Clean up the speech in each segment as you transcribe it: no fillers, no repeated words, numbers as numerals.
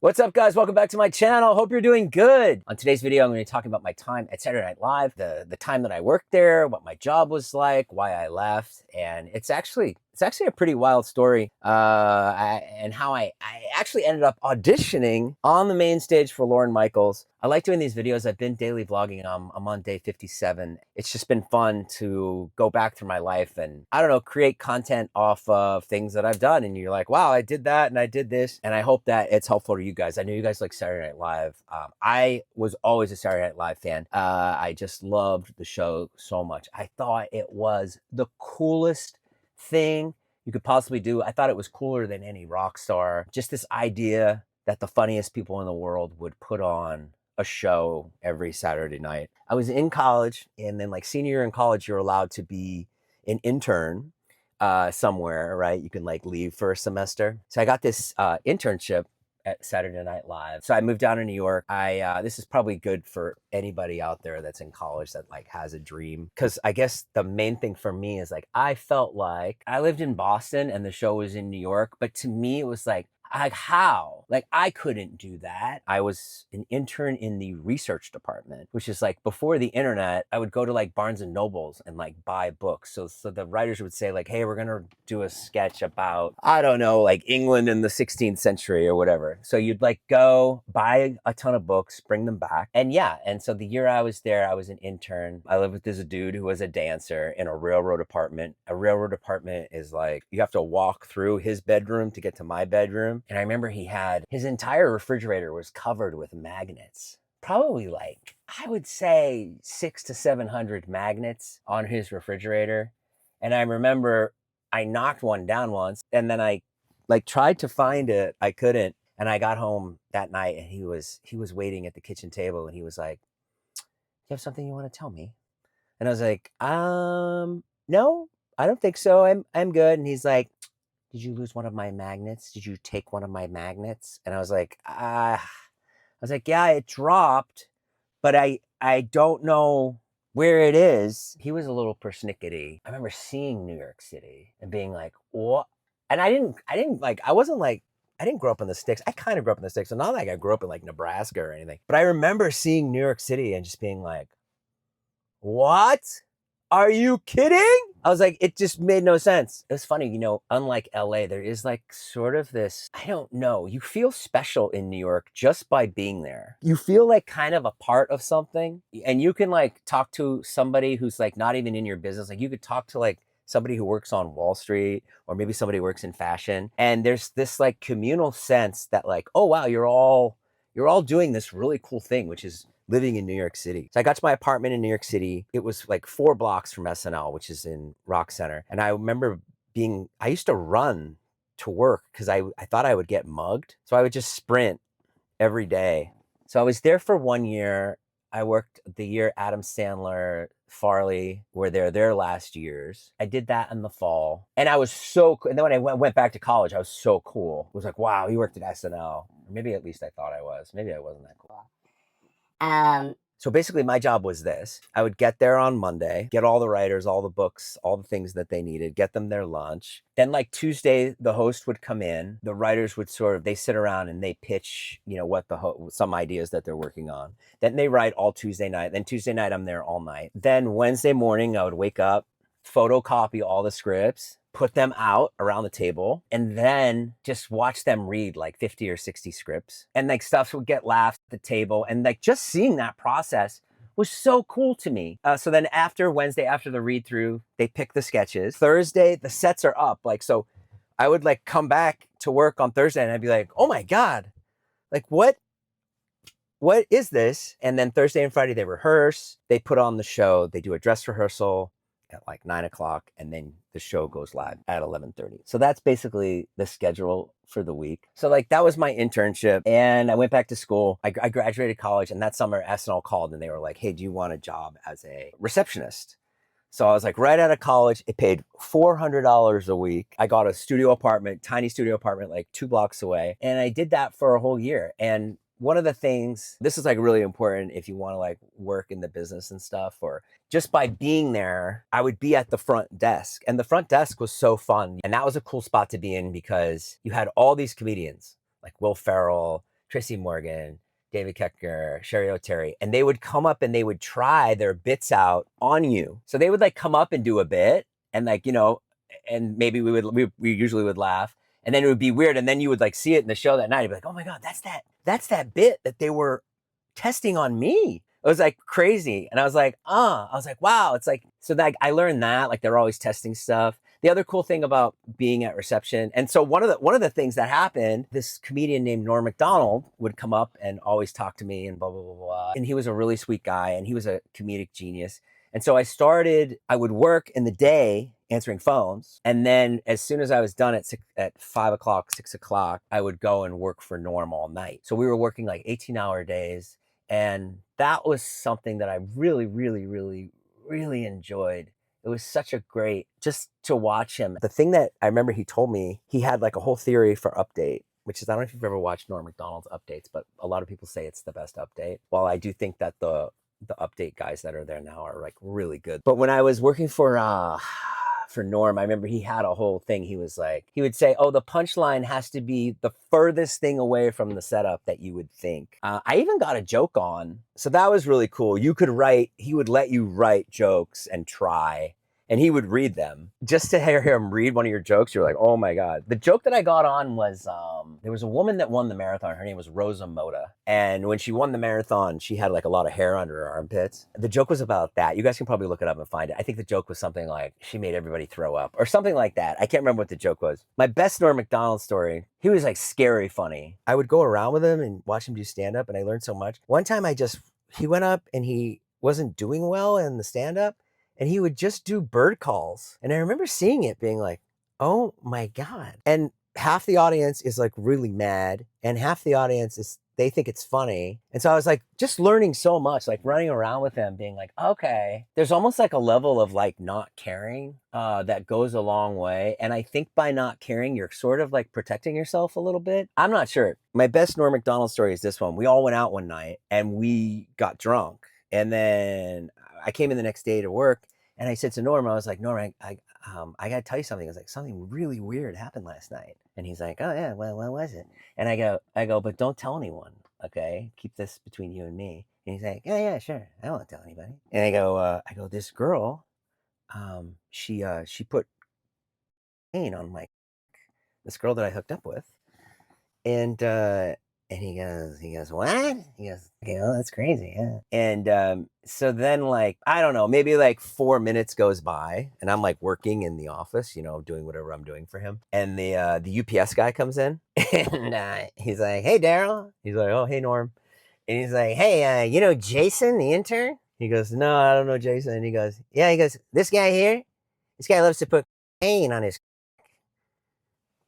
What's up, guys? Welcome back to my channel. Hope you're doing good. On today's video, I'm going to be talking about my time at Saturday Night Live, the time that I worked there, what my job was like, why I left, and it's actually a pretty wild story, and how I actually ended up auditioning on the main stage for Lorne Michaels. I like doing these videos. I've been daily vlogging. I'm on day 57. It's just been fun to go back through my life and, I don't know, create content off of things that I've done. And you're like, wow, I did that and I did this. And I hope that it's helpful to you guys. I know you guys like Saturday Night Live. I was always a Saturday Night Live fan. I just loved the show so much. I thought it was the coolest thing you could possibly do. I thought it was cooler than any rock star. Just this idea that the funniest people in the world would put on a show every Saturday night. I was in college, and then like senior year in college, you're allowed to be an intern somewhere, right? You can like leave for a semester. So I got this internship at Saturday Night Live. So I moved down to New York. This is probably good for anybody out there that's in college that like has a dream. Cause I guess the main thing for me is like, I felt like I lived in Boston and the show was in New York, but to me it was like how? Like I couldn't do that. I was an intern in the research department, which is like before the internet, I would go to like Barnes and Nobles and like buy books. So the writers would say like, hey, we're going to do a sketch about, I don't know, like England in the 16th century or whatever. So you'd like go buy a ton of books, bring them back. And yeah. And so the year I was there, I was an intern. I lived with this dude who was a dancer in a railroad apartment. A railroad apartment is like, you have to walk through his bedroom to get to my bedroom. And I remember he had, his entire refrigerator was covered with magnets. Probably like, I would say 600 to 700 magnets on his refrigerator. And I remember I knocked one down once and then I like tried to find it. I couldn't. And I got home that night and he was waiting at the kitchen table and he was like, do you have something you want to tell me? And I was like, no, I don't think so. I'm good. And he's like, did you lose one of my magnets? Did you take one of my magnets? And I was like, yeah, it dropped, but I don't know where it is. He was a little persnickety. I remember seeing New York City and being like, what? And I didn't like, I didn't grow up in the sticks. I kind of grew up in the sticks. So not like I grew up in like Nebraska or anything, but I remember seeing New York City and just being like, what? Are you kidding? I was like, it just made no sense. It was funny, you know, unlike LA, there is like sort of this, I don't know, you feel special in New York just by being there. You feel like kind of a part of something, and you can like talk to somebody who's like not even in your business. Like you could talk to like somebody who works on Wall Street, or maybe somebody who works in fashion. And there's this like communal sense that like, oh wow, you're all doing this really cool thing, which is living in New York City. So I got to my apartment in New York City. It was like 4 blocks from SNL, which is in Rock Center. And I remember I used to run to work because I thought I would get mugged. So I would just sprint every day. So I was there for 1 year. I worked the year Adam Sandler, Farley were their last years. I did that in the fall. And I was so cool. And then when I went back to college, I was so cool. It was like, wow, he worked at SNL. Or maybe at least I thought I was. Maybe I wasn't that cool. So basically my job was this. I would get there on Monday, get all the writers, all the books, all the things that they needed, get them their lunch. Then like Tuesday, the host would come in. The writers would they sit around and they pitch, you know, what some ideas that they're working on. Then they write all Tuesday night. Then Tuesday night, I'm there all night. Then Wednesday morning, I would wake up, photocopy all the scripts, put them out around the table, and then just watch them read like 50 or 60 scripts. And like stuff would get laughed at the table. And like just seeing that process was so cool to me. So then after Wednesday, after the read through, they pick the sketches. Thursday, the sets are up. Like, so I would like come back to work on Thursday and I'd be like, oh my God, like what is this? And then Thursday and Friday, they rehearse, they put on the show, they do a dress rehearsal at like 9 o'clock, and then the show goes live at 11:30. So that's basically the schedule for the week. So like that was my internship, and I went back to school. I graduated college, and that summer SNL called and they were like, hey, do you want a job as a receptionist? So I was like, right out of college, it paid $400 a week. I got a studio apartment, tiny studio apartment, like 2 blocks away. And I did that for a whole year. And one of the things, this is like really important if you want to like work in the business and stuff, or just by being there, I would be at the front desk, and the front desk was so fun. And that was a cool spot to be in because you had all these comedians like Will Ferrell, Tracy Morgan, David Koechner, Sherry O'Terry, and they would come up and they would try their bits out on you. So they would like come up and do a bit and like, you know, and maybe we usually would laugh and then it would be weird. And then you would like see it in the show that night. You'd be like, oh my God, that's that bit that they were testing on me. It was like crazy. And I was like, wow. It's like, so like I learned that like they're always testing stuff. The other cool thing about being at reception, and so one of the things that happened, this comedian named Norm MacDonald would come up and always talk to me and blah, blah, blah, blah. And he was a really sweet guy and he was a comedic genius. And so I would work in the day answering phones. And then as soon as I was done at 5 o'clock, 6 o'clock, I would go and work for Norm all night. So we were working like 18-hour days. And that was something that I really, really, really, really enjoyed. It was such a great, just to watch him. The thing that I remember he told me, he had like a whole theory for Update, which is, I don't know if you've ever watched Norm MacDonald's Updates, but a lot of people say it's the best Update. While I do think that the Update guys that are there now are like really good. But when I was working for Norm, I remember he had a whole thing. He was like, he would say, oh, the punchline has to be the furthest thing away from the setup that you would think. I even got a joke on. So that was really cool. He would let you write jokes and try. And he would read them. Just to hear him read one of your jokes, you're like, oh my God. The joke that I got on was, there was a woman that won the marathon. Her name was Rosa Mota. And when she won the marathon, she had like a lot of hair under her armpits. The joke was about that. You guys can probably look it up and find it. I think the joke was something like, she made everybody throw up or something like that. I can't remember what the joke was. My best Norm MacDonald story, he was like scary funny. I would go around with him and watch him do stand-up and I learned so much. One time he went up and he wasn't doing well in the stand-up. And he would just do bird calls. And I remember seeing it being like, oh my God. And half the audience is like really mad. And half the audience they think it's funny. And so I was like, just learning so much, like running around with him being like, okay, there's almost like a level of like not caring that goes a long way. And I think by not caring, you're sort of like protecting yourself a little bit. I'm not sure. My best Norm MacDonald story is this one. We all went out one night and we got drunk. And then I came in the next day to work and I said to Norm, I was like, Norm, I got to tell you something. I was like, something really weird happened last night. And he's like, oh yeah, well, what was it? And I go, but don't tell anyone, okay? Keep this between you and me. And he's like, yeah, sure. I won't tell anybody. And I go, this girl, she put pain on this girl that I hooked up with. And he goes, what? He goes, okay, well, that's crazy, yeah. And so then, like, I don't know, maybe like 4 minutes goes by, and I'm like working in the office, you know, doing whatever I'm doing for him. And the UPS guy comes in, and he's like, hey, Daryl. He's like, oh, hey, Norm. And he's like, hey, you know Jason, the intern? He goes, no, I don't know Jason. And he goes, yeah, this guy here, this guy loves to put pain on his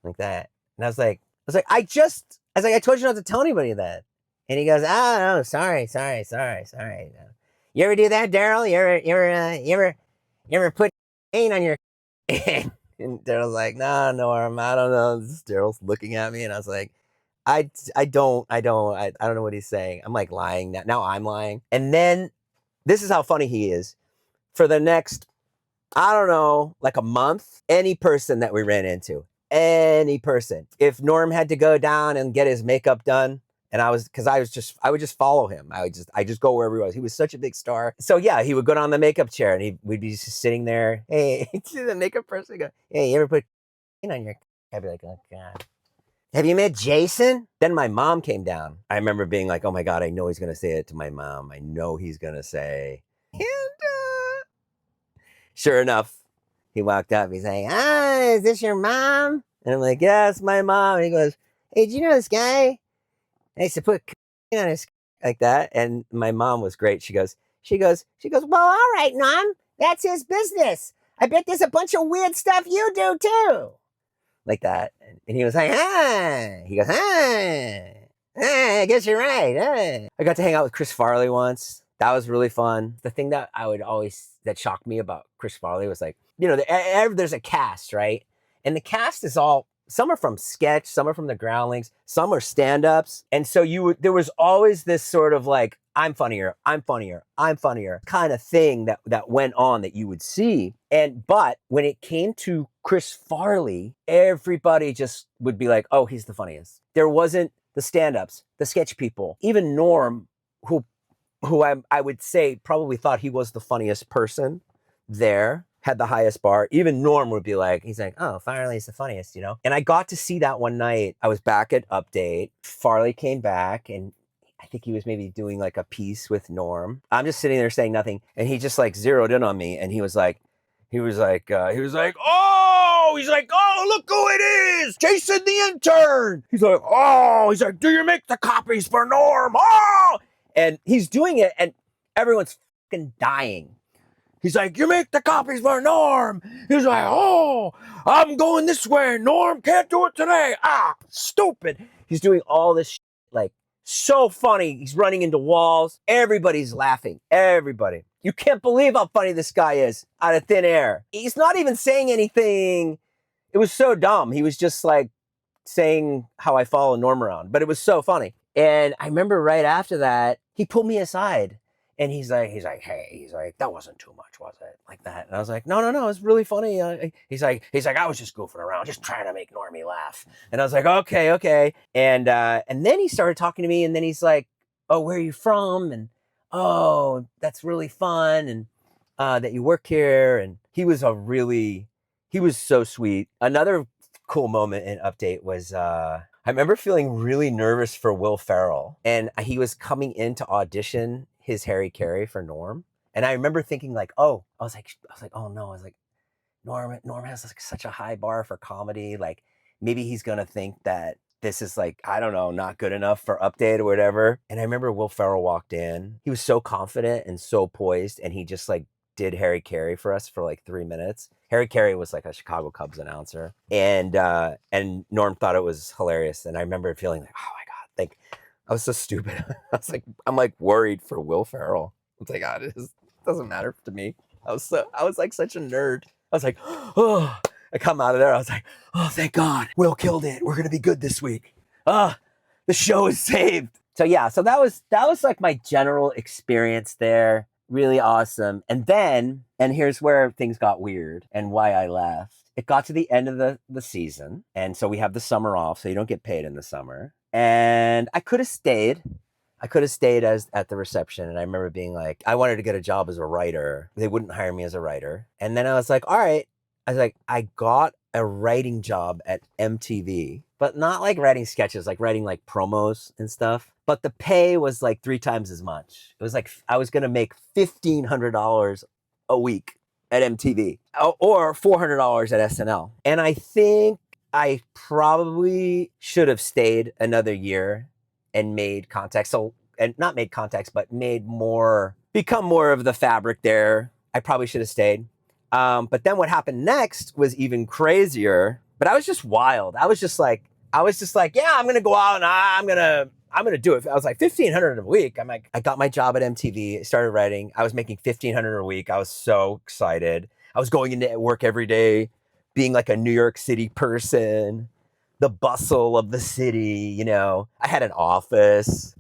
like that. And I was like, I told you not to tell anybody that. And he goes, oh, no, sorry. You ever do that, Daryl? You ever put pain on your... And Daryl's like, no, Norm, I don't know. Daryl's looking at me, and I was like, I don't know what he's saying. I'm like lying now. Now I'm lying. And then, this is how funny he is. For the next, I don't know, like a month, any person that we ran into, any person. If Norm had to go down and get his makeup done, and I would just follow him. I just go wherever he was. He was such a big star. So yeah, he would go down the makeup chair and we'd be just sitting there. Hey, the makeup person go, hey, you ever put on your... I'd be like, oh God. Have you met Jason? Then my mom came down. I remember being like, oh my God, I know he's going to say it to my mom. I know he's going to say, and sure enough, he walked up. He's like, is this your mom? And I'm like, yeah, it's my mom. And he goes, hey, do you know this guy? I used to put on his like that. And my mom was great. She goes, well, all right, Norm, that's his business. I bet there's a bunch of weird stuff you do too. Like that. And he was like, he goes, I guess you're right. I got to hang out with Chris Farley once. That was really fun. The thing that that shocked me about Chris Farley was like, you know, there's a cast, right? And the cast is some are from sketch, some are from the Groundlings, some are stand-ups. And so there was always this sort of like, I'm funnier kind of thing that went on that you would see. But when it came to Chris Farley, everybody just would be like, oh, he's the funniest. There wasn't the stand-ups, the sketch people, even Norm, who I would say probably thought he was the funniest person there, had the highest bar. Even Norm would be like, he's like, oh, Farley's the funniest, you know? And I got to see that one night. I was back at Update. Farley came back, and I think he was maybe doing like a piece with Norm. I'm just sitting there saying nothing, and he just like zeroed in on me, and he was like, oh, look who it is, Jason the intern. He's like, do you make the copies for Norm? Oh, and he's doing it, and everyone's fucking dying. He's like, you make the copies for Norm. He's like, oh, I'm going this way. Norm can't do it today. Ah, stupid. He's doing all this shit, like, so funny. He's running into walls. Everybody's laughing. Everybody. You can't believe how funny this guy is out of thin air. He's not even saying anything. It was so dumb. He was just like saying how I follow Norm around, but it was so funny. And I remember right after that, he pulled me aside. And he's like, hey, that wasn't too much, was it? Like that. And I was like, no, it was really funny. He's like, I was just goofing around, just trying to make Normie laugh. And I was like, okay. And then he started talking to me, and then he's like, oh, where are you from? And oh, that's really fun. And that you work here. And he was so sweet. Another cool moment in Update was, I remember feeling really nervous for Will Ferrell, and he was coming in to audition his Harry Carey for Norm. And I remember thinking like, oh no, Norm has like such a high bar for comedy. Like maybe he's going to think that this is like, I don't know, not good enough for Update or whatever. And I remember Will Ferrell walked in. He was so confident and so poised, and he just like did Harry Carey for us for like 3 minutes. Harry Carey was like a Chicago Cubs announcer, and Norm thought it was hilarious. And I remember feeling like, oh my God, like I was so stupid. I'm like worried for Will Ferrell. I was like, God, it doesn't matter to me. I was like such a nerd. I was like, oh, I come out of there. I was like, oh, thank God, Will killed it. We're gonna be good this week. The show is saved. So yeah, so that was like my general experience there. Really awesome. And here's where things got weird and why I left. It got to the end of the season, and so we have the summer off, so you don't get paid in the summer. And I could have stayed. at the reception, and I remember being like, I wanted to get a job as a writer. They wouldn't hire me as a writer. And then I was like, all right. I got a writing job at MTV, but not like writing sketches, like writing like promos and stuff. But the pay was like 3 times as much. It was like I was going to make $1,500 a week at MTV or $400 at SNL. And I think I probably should have stayed another year and made contacts. And not made contacts, but become more of the fabric there. I probably should have stayed. But then what happened next was even crazier. But I was just wild. I was just like, yeah, I'm gonna go out and I'm gonna do it. I was like $1,500 a week. I'm like, I got my job at MTV, started writing. I was making $1,500 a week. I was so excited. I was going into work every day, being like a New York City person, the bustle of the city, you know. I had an office.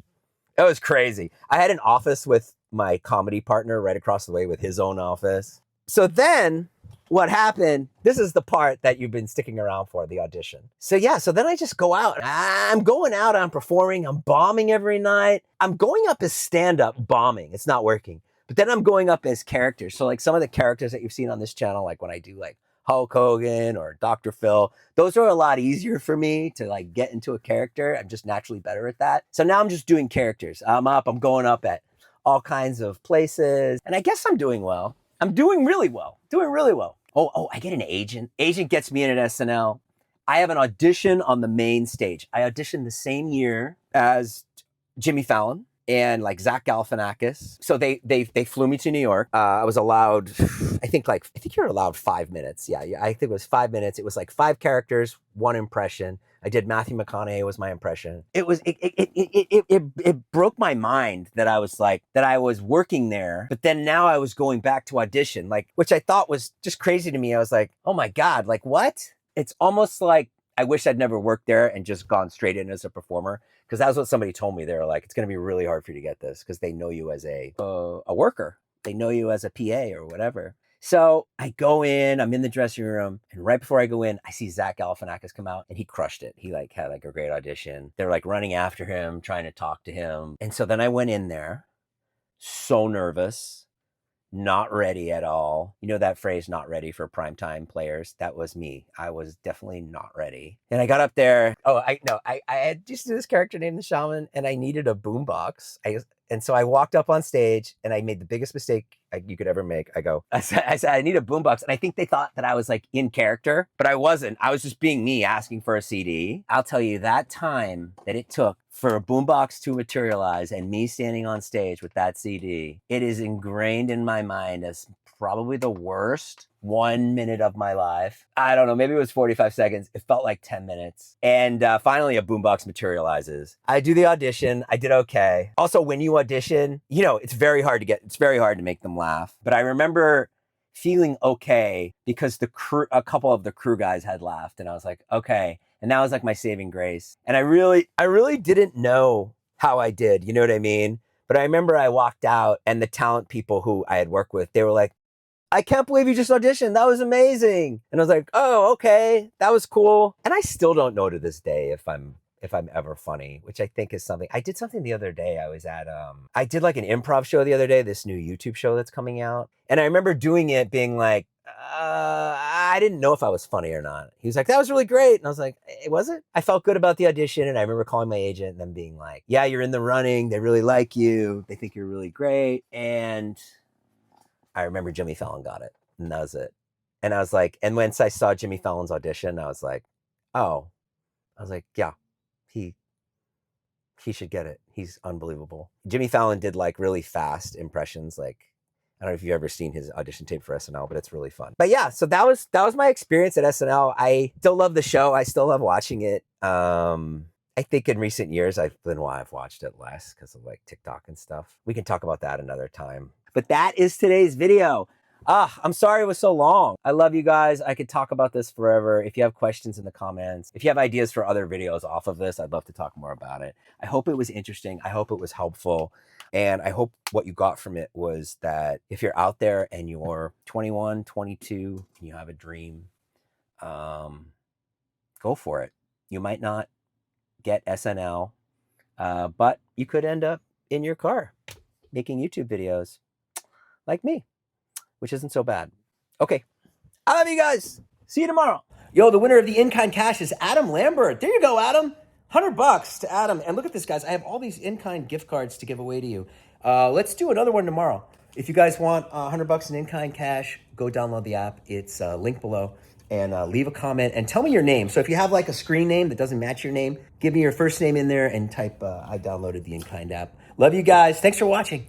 It was crazy. I had an office with my comedy partner right across the way with his own office. So then what happened, this is the part that you've been sticking around for, the audition. So then I just go out. I'm going out, I'm performing, I'm bombing every night. I'm going up as stand-up bombing. It's not working. But then I'm going up as characters. So like some of the characters that you've seen on this channel, like when I do like Hulk Hogan or Dr. Phil, those are a lot easier for me to like get into a character. I'm just naturally better at that. So now I'm just doing characters. I'm going up at all kinds of places. And I guess I'm doing well. I'm doing really well. Oh, I get an agent. Agent gets me in at SNL. I have an audition on the main stage. I auditioned the same year as Jimmy Fallon and like Zach Galifianakis. So they flew me to New York. I was allowed, I think you're allowed 5 minutes. Yeah, I think it was 5 minutes. It was like 5 characters, 1 impression. I did Matthew McConaughey was my impression. It broke my mind that I was working there, but then now I was going back to audition, like, which I thought was just crazy to me. I was like, oh my God, like what? It's almost like I wish I'd never worked there and just gone straight in as a performer, because that was what somebody told me. They were like, it's going to be really hard for you to get this because they know you as a worker. They know you as a PA or whatever. So I go in, I'm in the dressing room, and right before I go in, I see Zach Galifianakis come out, and he crushed it. He like had like a great audition. They're like running after him, trying to talk to him. And so then I went in there, so nervous, not ready at all. You know that phrase, not ready for primetime players? That was me. I was definitely not ready. And I got up there. Oh, I had just this character named the Shaman, and I needed a boombox. And so I walked up on stage, and I made the biggest mistake you could ever make. I said, I need a boombox. And I think they thought that I was like in character, but I wasn't. I was just being me asking for a CD. I'll tell you, that time that it took for a boombox to materialize and me standing on stage with that CD, it is ingrained in my mind as probably the worst 1 minute of my life. I don't know, maybe it was 45 seconds. It felt like 10 minutes. And finally a boombox materializes. I do the audition. I did okay. Also, when you audition, you know, it's very hard to make them laugh. But I remember feeling okay because a couple of the crew guys had laughed, and I was like, okay. And that was like my saving grace. And I really didn't know how I did, you know what I mean? But I remember I walked out, and the talent people who I had worked with, they were like, I can't believe you just auditioned. That was amazing. And I was like, oh, okay, that was cool. And I still don't know to this day if I'm ever funny, which I think is something. I did something the other day. I did like an improv show the other day, this new YouTube show that's coming out. And I remember doing it being like, I didn't know if I was funny or not. He was like, that was really great. And I was like, was it? I felt good about the audition. And I remember calling my agent and them being like, yeah, you're in the running. They really like you. They think you're really great. And I remember Jimmy Fallon got it. And that was it. And I was like, and once I saw Jimmy Fallon's audition, I was like, yeah, he should get it. He's unbelievable. Jimmy Fallon did like really fast impressions. Like, I don't know if you've ever seen his audition tape for SNL, but it's really fun. But yeah, so that was my experience at SNL. I still love the show. I still love watching it. I think in recent years, I've watched it less because of like TikTok and stuff. We can talk about that another time. But that is today's video. I'm sorry it was so long. I love you guys. I could talk about this forever. If you have questions in the comments, if you have ideas for other videos off of this, I'd love to talk more about it. I hope it was interesting. I hope it was helpful. And I hope what you got from it was that if you're out there and you're 21, 22, and you have a dream, go for it. You might not get SNL, but you could end up in your car making YouTube videos like me, which isn't so bad. Okay, I love you guys. See you tomorrow. Yo, the winner of the in-kind cash is Adam Lambert. There you go, Adam. $100 to Adam. And look at this, guys. I have all these in-kind gift cards to give away to you. Let's do another one tomorrow. If you guys want $100 in in-kind cash, go download the app. It's linked below. And leave a comment and tell me your name. So if you have like a screen name that doesn't match your name, give me your first name in there and type, I downloaded the in-kind app. Love you guys. Thanks for watching.